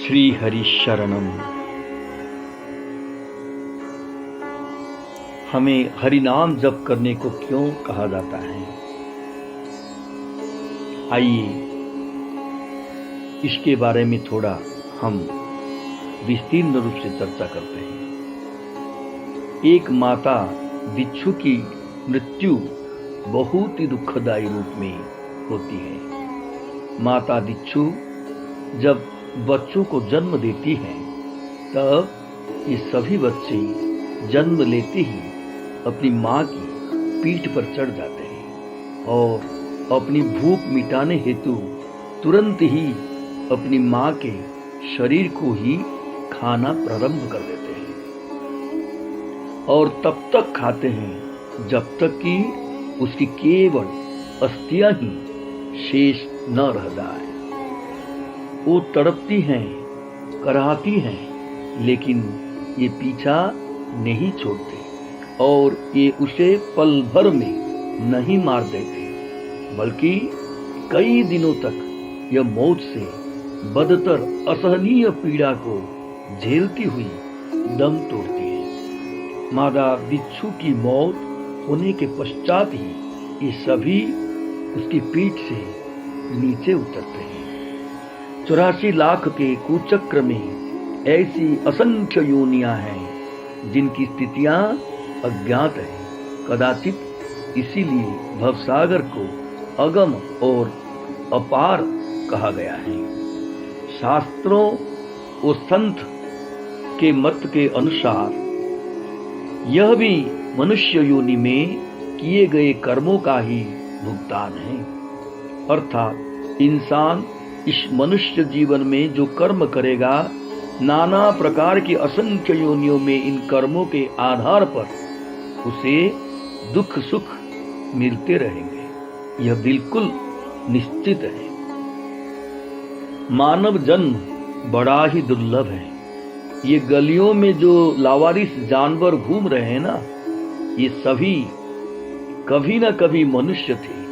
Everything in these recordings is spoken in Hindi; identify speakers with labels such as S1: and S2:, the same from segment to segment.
S1: श्री हरि शरणम। हमें हरि नाम जप करने को क्यों कहा जाता है? आइए इसके बारे में थोड़ा हम विस्तीर्ण रूप से चर्चा करते हैं। एक माता बिच्छू की मृत्यु बहुत ही दुखदायी रूप में होती है। माता बिच्छू जब बच्चों को जन्म देती है तब ये सभी बच्चे जन्म लेते ही अपनी माँ की पीठ पर चढ़ जाते हैं और अपनी भूख मिटाने हेतु तुरंत ही अपनी माँ के शरीर को ही खाना प्रारंभ कर देते हैं और तब तक खाते हैं जब तक कि उसकी केवल अस्थियां ही शेष न रह जाए। वो तड़पती हैं, कराहती हैं, लेकिन ये पीछा नहीं छोड़ते और ये उसे पल भर में नहीं मार देते, बल्कि कई दिनों तक यह मौत से बदतर असहनीय पीड़ा को झेलती हुई दम तोड़ती है। मादा बिच्छू की मौत होने के पश्चात ही ये सभी उसकी पीठ से नीचे उतरते हैं। 84 लाख के कुचक्र में ऐसी असंख्य योनियां हैं जिनकी स्थितियां अज्ञात है। कदाचित इसीलिए भवसागर को अगम और अपार कहा गया है। शास्त्रों और संत के मत के अनुसार यह भी मनुष्य योनि में किए गए कर्मों का ही भुगतान है। अर्थात इंसान इस मनुष्य जीवन में जो कर्म करेगा, नाना प्रकार की असंख्य योनियों में इन कर्मों के आधार पर उसे दुख सुख मिलते रहेंगे। यह बिल्कुल निश्चित है। मानव जन्म बड़ा ही दुर्लभ है। ये गलियों में जो लावारिस जानवर घूम रहे हैं ना, ये सभी कभी न कभी मनुष्य थे।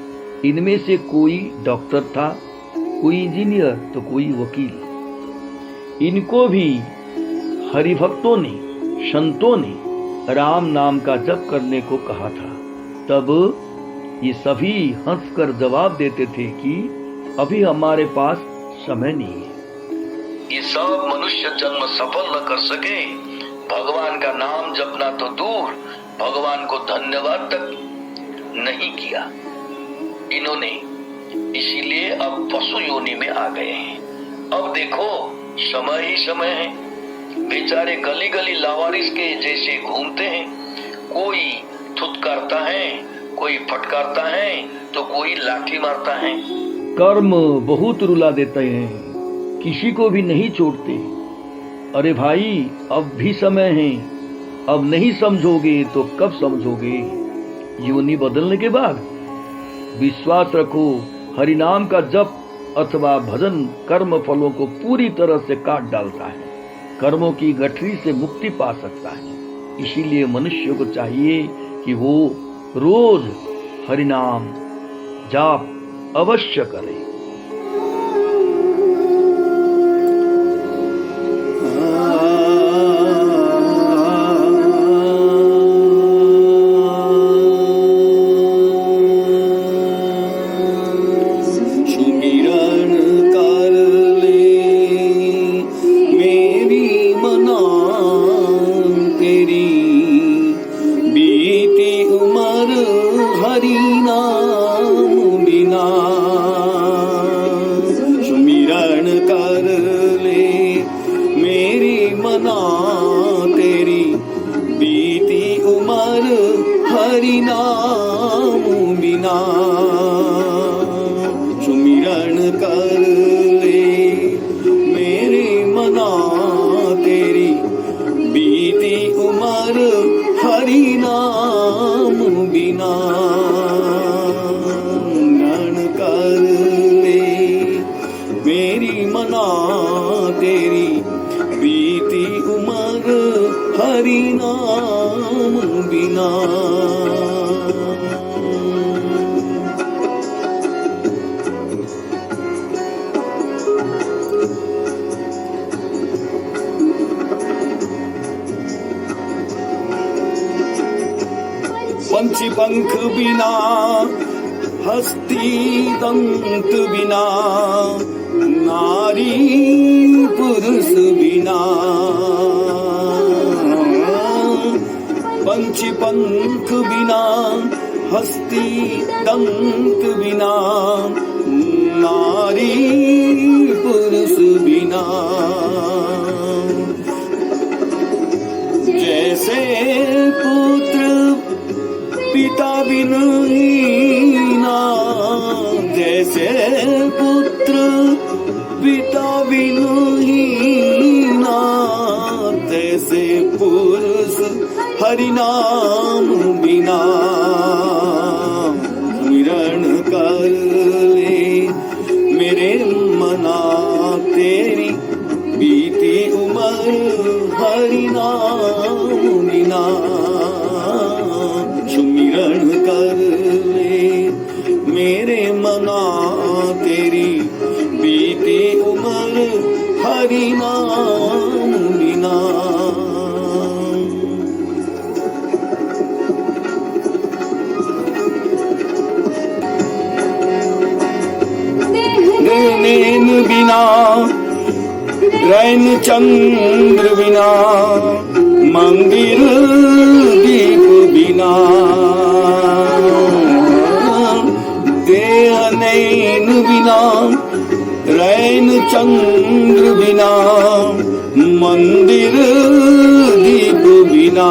S1: इनमें से कोई डॉक्टर था, कोई इंजीनियर तो कोई वकील। इनको भी हरिभक्तों ने, संतों ने राम नाम का जप करने को कहा था। तब ये सभी हंसकर जवाब देते थे कि अभी हमारे पास समय नहीं है। ये सब मनुष्य जन्म सफल न कर सके, भगवान का नाम जपना तो दूर, भगवान को धन्यवाद तक नहीं किया इन्होंने। इसीलिए अब पशु योनि में आ गए हैं। अब देखो समय ही समय है। बेचारे गली गली लावारिस के जैसे घूमते हैं। कोई थुतकारता है, कोई फटकारता है, तो कोई लाठी मारता है। कर्म बहुत रुला देते हैं, किसी को भी नहीं छोड़ते। अरे भाई, अब भी समय है, अब नहीं समझोगे तो कब समझोगे? योनि बदलने के बाद विश्वास रखो, हरि नाम का जप अथवा भजन कर्म फलों को पूरी तरह से काट डालता है, कर्मों की गठरी से मुक्ति पा सकता है। इसीलिए मनुष्य को चाहिए कि वो रोज हरि नाम जाप अवश्य करे।
S2: हरि नाम बिना सुमिरन कर ले मेरी मना तेरी बीती उम्र हरि नाम बिना सुमिरन कर ले मेरी मना तेरी बीती उम्र हरि नाम बिना। पंछी पंख बिना हस्ती दंत बिना नारी पुरुष बिना पंछी पंख बिना हस्ती दंत बिना नारी पुरुष बिना जैसे पुत्र पिता बिन हीना जैसे पुत्र पिता बिन हीना तैसे पुरुष हरि नाम बिना स्मरण कर ले मेरे मना तेरी बीती उम्र हरि नाम बिना सुमिरन कर ले मेरे मना तेरी बीती उम्र हरि नाम बिना नैन बिना रैन चंद्र बिना मंदिर दीप बिना देह नैन बिना रैन चंद्र बिना मंदिर दीप बिना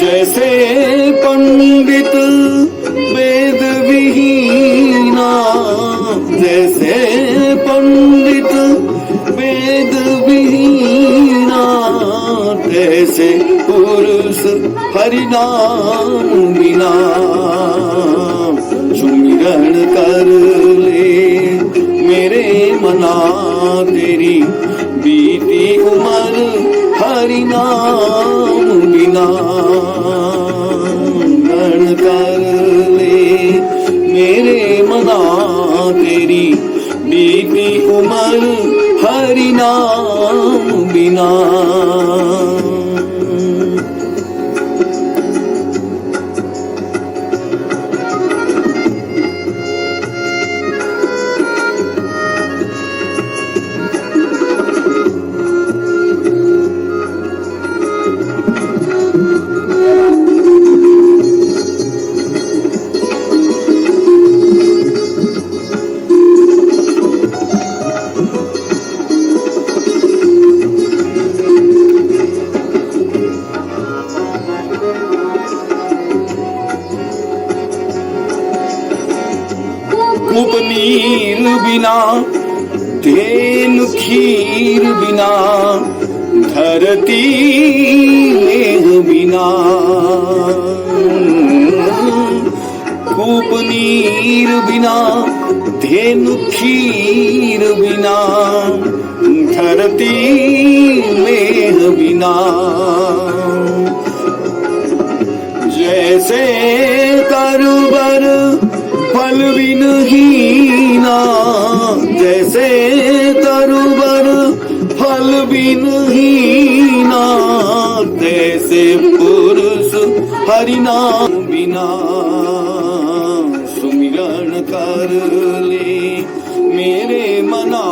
S2: जैसे पंडित वेद विहीना जैसे पंडित वेद विहीना तैसे पुरुष हरि नाम बिना सुमिरन कर ले मेरे मना तेरी बीती उम्र हरि नाम बिना स्मरण कर ले मेरे मना तेरी बीती उम्र हरि नाम बिना उपनीर बिना धेनु खीर बिना धरती लेह बिना उपनीर बिना धेनु खीर बिना धरती लेह बिना जैसे करुबर फल बिन हीना जैसे तरुबर फल बिन हीना तैसे पुरुष हरि नाम बिना सुमिरन कर ले मेरे मना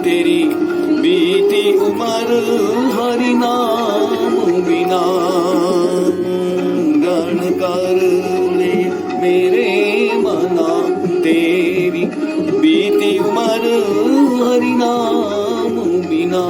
S2: तेरी बीती उम्र हरि नाम बिना गण कर ले मेरे मना तेरी बीती उम्र हरि नाम बिना